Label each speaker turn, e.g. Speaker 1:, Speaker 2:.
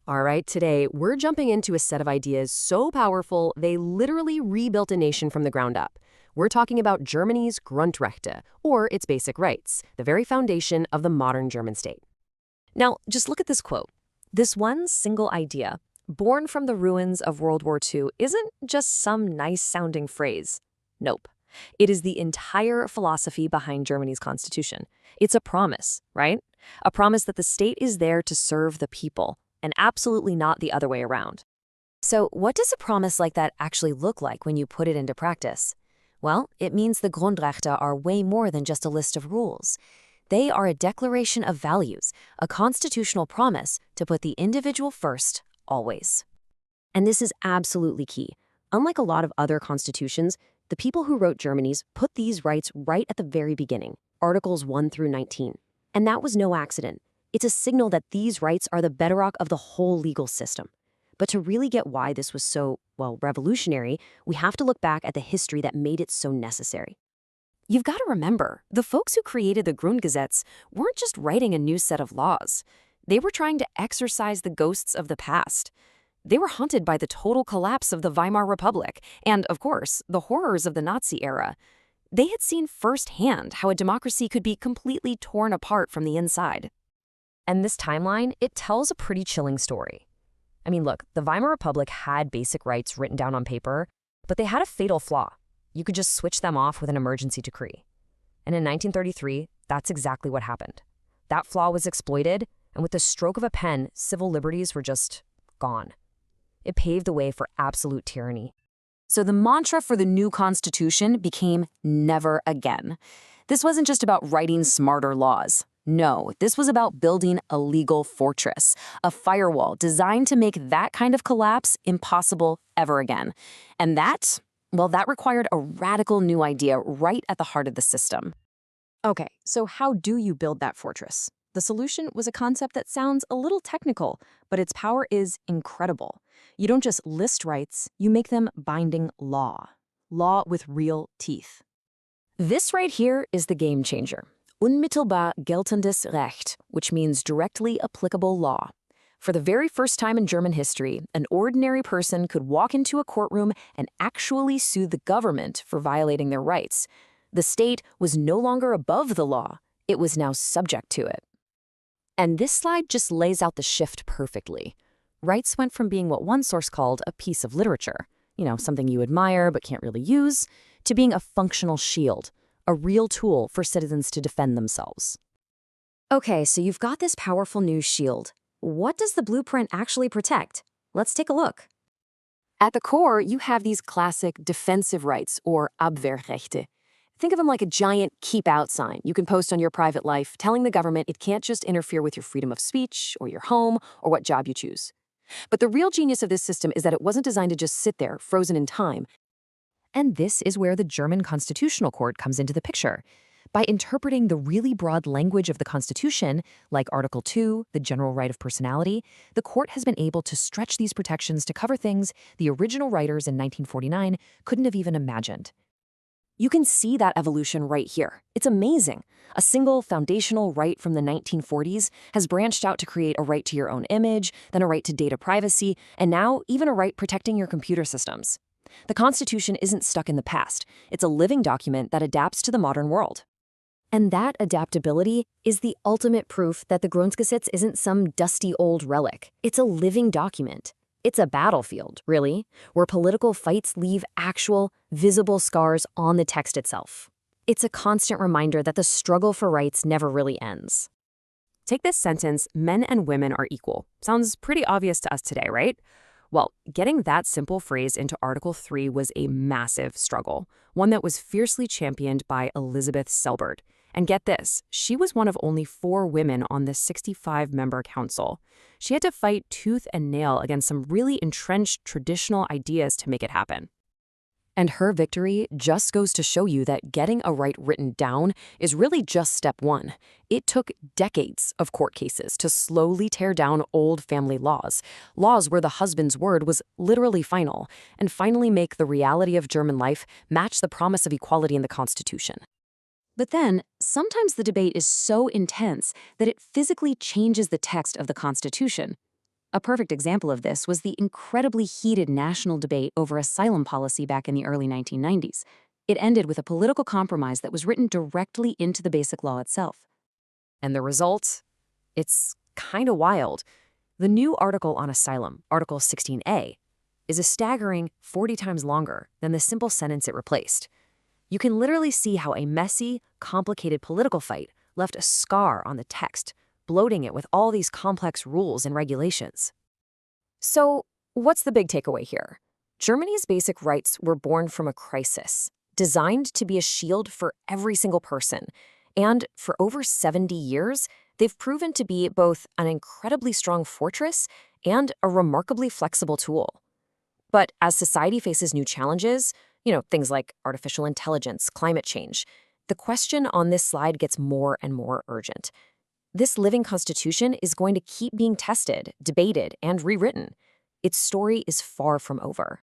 Speaker 1: All right, today we're jumping into a set of ideas so powerful they literally rebuilt a nation from the ground up. We're talking about Germany's Grundrechte, or its basic rights, the very foundation of the modern German state. Now, just look at this quote. This one single idea, born from the ruins of World War II, isn't just some nice-sounding phrase. Nope. It is the entire philosophy behind Germany's constitution. It's a promise, right? A promise that the state is there to serve the people, and absolutely not the other way around. So what does a promise like that actually look like when you put it into practice? Well, it means the Grundrechte are way more than just a list of rules. They are a declaration of values, a constitutional promise to put the individual first, always. And this is absolutely key. Unlike a lot of other constitutions, the people who wrote Germany's put these rights right at the very beginning, Articles 1 through 19. And that was no accident. It's a signal that these rights are the bedrock of the whole legal system. But to really get why this was so, revolutionary, we have to look back at the history that made it so necessary. You've got to remember, the folks who created the Grundgesetz weren't just writing a new set of laws. They were trying to exorcise the ghosts of the past. They were haunted by the total collapse of the Weimar Republic and, of course, the horrors of the Nazi era. They had seen firsthand how a democracy could be completely torn apart from the inside. And this timeline, it tells a pretty chilling story. I mean, look, the Weimar Republic had basic rights written down on paper, but they had a fatal flaw. You could just switch them off with an emergency decree. And in 1933, that's exactly what happened. That flaw was exploited, and with the stroke of a pen, civil liberties were just gone. It paved the way for absolute tyranny. So the mantra for the new constitution became never again. This wasn't just about writing smarter laws. No, this was about building a legal fortress, a firewall designed to make that kind of collapse impossible ever again. And that required a radical new idea right at the heart of the system. Okay, so how do you build that fortress? The solution was a concept that sounds a little technical, but its power is incredible. You don't just list rights, you make them binding law. Law with real teeth. This right here is the game changer. Unmittelbar geltendes Recht, which means directly applicable law. For the very first time in German history, an ordinary person could walk into a courtroom and actually sue the government for violating their rights. The state was no longer above the law, it was now subject to it. And this slide just lays out the shift perfectly. Rights went from being what one source called a piece of literature, something you admire but can't really use, to being a functional shield, a real tool for citizens to defend themselves. Okay, so you've got this powerful new shield. What does the blueprint actually protect? Let's take a look. At the core, you have these classic defensive rights, or Abwehrrechte. Think of them like a giant keep-out sign you can post on your private life, telling the government it can't just interfere with your freedom of speech, or your home, or what job you choose. But the real genius of this system is that it wasn't designed to just sit there, frozen in time. And this is where the German Constitutional Court comes into the picture. By interpreting the really broad language of the Constitution, like Article 2, the general right of personality, the court has been able to stretch these protections to cover things the original writers in 1949 couldn't have even imagined. You can see that evolution right here. It's amazing. A single foundational right from the 1940s has branched out to create a right to your own image, then a right to data privacy, and now even a right protecting your computer systems. The Constitution isn't stuck in the past. It's a living document that adapts to the modern world. And that adaptability is the ultimate proof that the Grundgesetz isn't some dusty old relic. It's a living document. It's a battlefield, really, where political fights leave actual, visible scars on the text itself. It's a constant reminder that the struggle for rights never really ends. Take this sentence, men and women are equal. Sounds pretty obvious to us today, right? Well, getting that simple phrase into Article 3 was a massive struggle, one that was fiercely championed by Elizabeth Selbert. And get this, she was one of only 4 women on the 65-member council. She had to fight tooth and nail against some really entrenched traditional ideas to make it happen. And her victory just goes to show you that getting a right written down is really just step one. It took decades of court cases to slowly tear down old family laws where the husband's word was literally final, and finally make the reality of German life match the promise of equality in the Constitution. But then, sometimes the debate is so intense that it physically changes the text of the Constitution.
Speaker 2: A perfect example of this was the incredibly heated national debate over asylum policy back in the early 1990s. It ended with a political compromise that was written directly into the basic law itself.
Speaker 1: And the result? It's kind of wild. The new article on asylum, Article 16A, is a staggering 40 times longer than the simple sentence it replaced. You can literally see how a messy, complicated political fight left a scar on the text, bloating it with all these complex rules and regulations. So, what's the big takeaway here? Germany's basic rights were born from a crisis, designed to be a shield for every single person. And for over 70 years, they've proven to be both an incredibly strong fortress and a remarkably flexible tool. But as society faces new challenges, things like artificial intelligence, climate change, the question on this slide gets more and more urgent. This living constitution is going to keep being tested, debated, and rewritten. Its story is far from over.